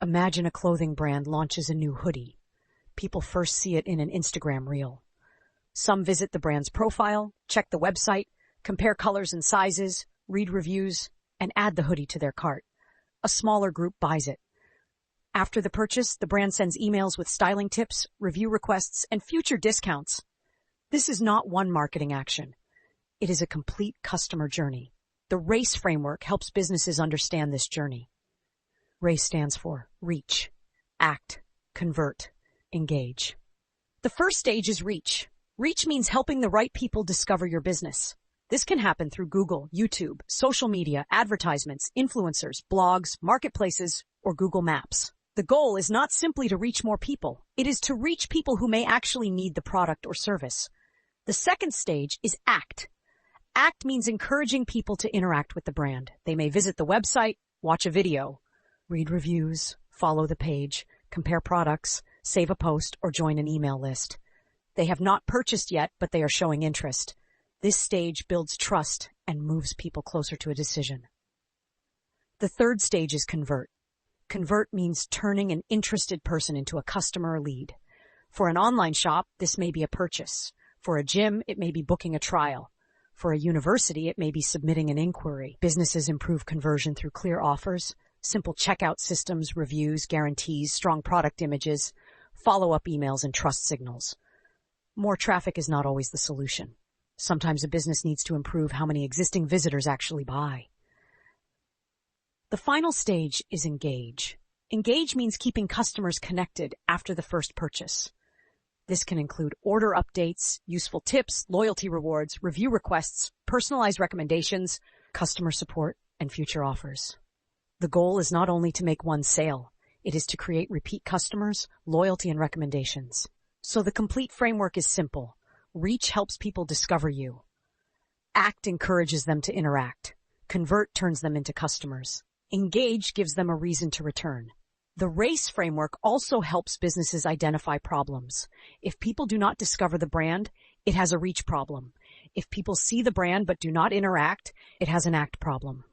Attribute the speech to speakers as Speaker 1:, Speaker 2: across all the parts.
Speaker 1: Imagine a clothing brand launches a new hoodie. People first see it in an Instagram reel. Some visit the brand's profile, check the website, compare colors and sizes, read reviews, and add the hoodie to their cart. A smaller group buys it. After the purchase, the brand sends emails with styling tips, review requests, and future discounts. This is not one marketing action. It is a complete customer journey. The RACE framework helps businesses understand this journey. RACE stands for reach, act, convert, engage. The first stage is reach. Reach means helping the right people discover your business. This can happen through Google, YouTube, social media, advertisements, influencers, blogs, marketplaces, or Google Maps. The goal is not simply to reach more people. It is to reach people who may actually need the product or service. The second stage is act. Act means encouraging people to interact with the brand. They may visit the website, watch a video, read reviews, follow the page, compare products, save a post, or join an email list. They have not purchased yet, but they are showing interest. This stage builds trust and moves people closer to a decision. The third stage is convert. Convert means turning an interested person into a customer or lead. For an online shop, this may be a purchase. For a gym, it may be booking a trial. For a university, it may be submitting an inquiry. Businesses improve conversion through clear offers, simple checkout systems, reviews, guarantees, strong product images, follow-up emails, and trust signals. More traffic is not always the solution. Sometimes a business needs to improve how many existing visitors actually buy. The final stage is engage. Engage means keeping customers connected after the first purchase. This can include order updates, useful tips, loyalty rewards, review requests, personalized recommendations, customer support, and future offers. The goal is not only to make one sale, it is to create repeat customers, loyalty, and recommendations. So the complete framework is simple. Reach helps people discover you. Act encourages them to interact. Convert turns them into customers. Engage gives them a reason to return. The RACE framework also helps businesses identify problems. If people do not discover the brand, it has a reach problem. If people see the brand but do not interact, it has an act problem.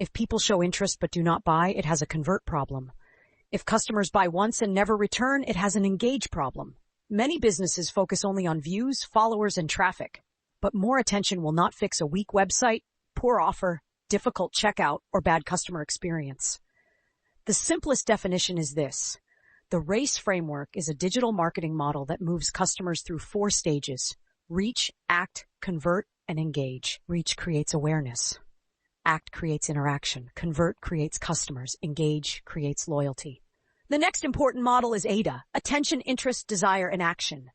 Speaker 1: If people show interest but do not buy, it has a convert problem. If customers buy once and never return, it has an engage problem. Many businesses focus only on views, followers, and traffic. But more attention will not fix a weak website, poor offer, difficult checkout, or bad customer experience. The simplest definition is this. The RACE framework is a digital marketing model that moves customers through 4 stages: reach, act, convert, and engage. Reach creates awareness. Act creates interaction. Convert creates customers. Engage creates loyalty. The next important model is AIDA: attention, interest, desire, and action.